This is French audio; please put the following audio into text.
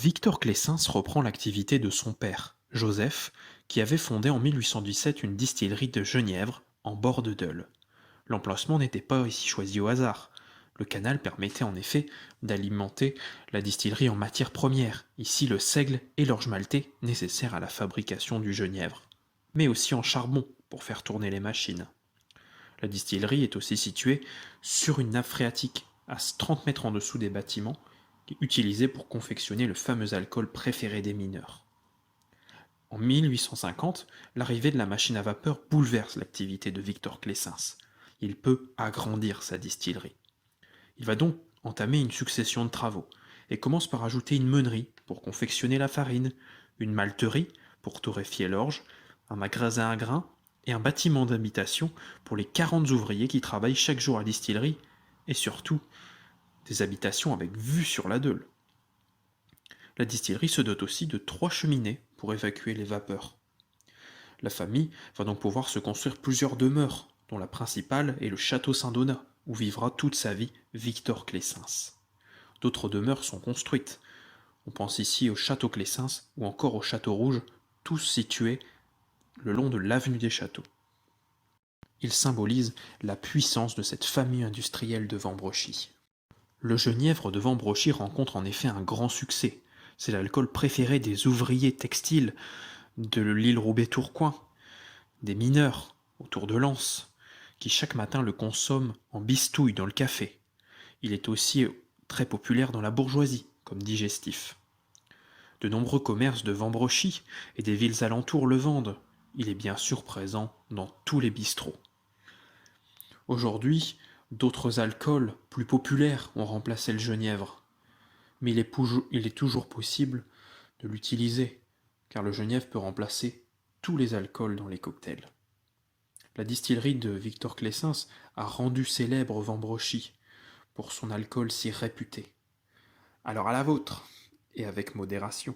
Victor Clessens reprend l'activité de son père, Joseph, qui avait fondé en 1817 une distillerie de genièvre en bord de Dole. L'emplacement n'était pas ici choisi au hasard. Le canal permettait en effet d'alimenter la distillerie en matières premières, ici le seigle et l'orge maltais nécessaires à la fabrication du genièvre, mais aussi en charbon pour faire tourner les machines. La distillerie est aussi située sur une nappe phréatique, à 30 mètres en dessous des bâtiments, utilisée pour confectionner le fameux alcool préféré des mineurs. En 1850, l'arrivée de la machine à vapeur bouleverse l'activité de Victor Clessens. Il peut agrandir sa distillerie. Il va donc entamer une succession de travaux et commence par ajouter une meunerie pour confectionner la farine, une malterie pour torréfier l'orge, un magasin à grains et un bâtiment d'habitation pour les 40 ouvriers qui travaillent chaque jour à la distillerie et surtout des habitations avec vue sur la Deule. La distillerie se dote aussi de 3 cheminées pour évacuer les vapeurs. La famille va donc pouvoir se construire plusieurs demeures, dont la principale est le château Saint-Donat, où vivra toute sa vie Victor Clessens. D'autres demeures sont construites. On pense ici au château Clessens ou encore au château Rouge, tous situés le long de l'avenue des Châteaux. Ils symbolisent la puissance de cette famille industrielle de Vambrochy. Le genièvre de Vambrochy rencontre en effet un grand succès. C'est l'alcool préféré des ouvriers textiles de l'île Roubaix-Tourcoing, des mineurs autour de Lens, qui chaque matin le consomment en bistouille dans le café. Il est aussi très populaire dans la bourgeoisie, comme digestif. De nombreux commerces de Vambrochy et des villes alentours le vendent. Il est bien sûr présent dans tous les bistrots. Aujourd'hui, d'autres alcools plus populaires ont remplacé le genièvre, mais il est toujours possible de l'utiliser, car le genièvre peut remplacer tous les alcools dans les cocktails. La distillerie de Victor Clessens a rendu célèbre Vambrochy pour son alcool si réputé. Alors à la vôtre, et avec modération.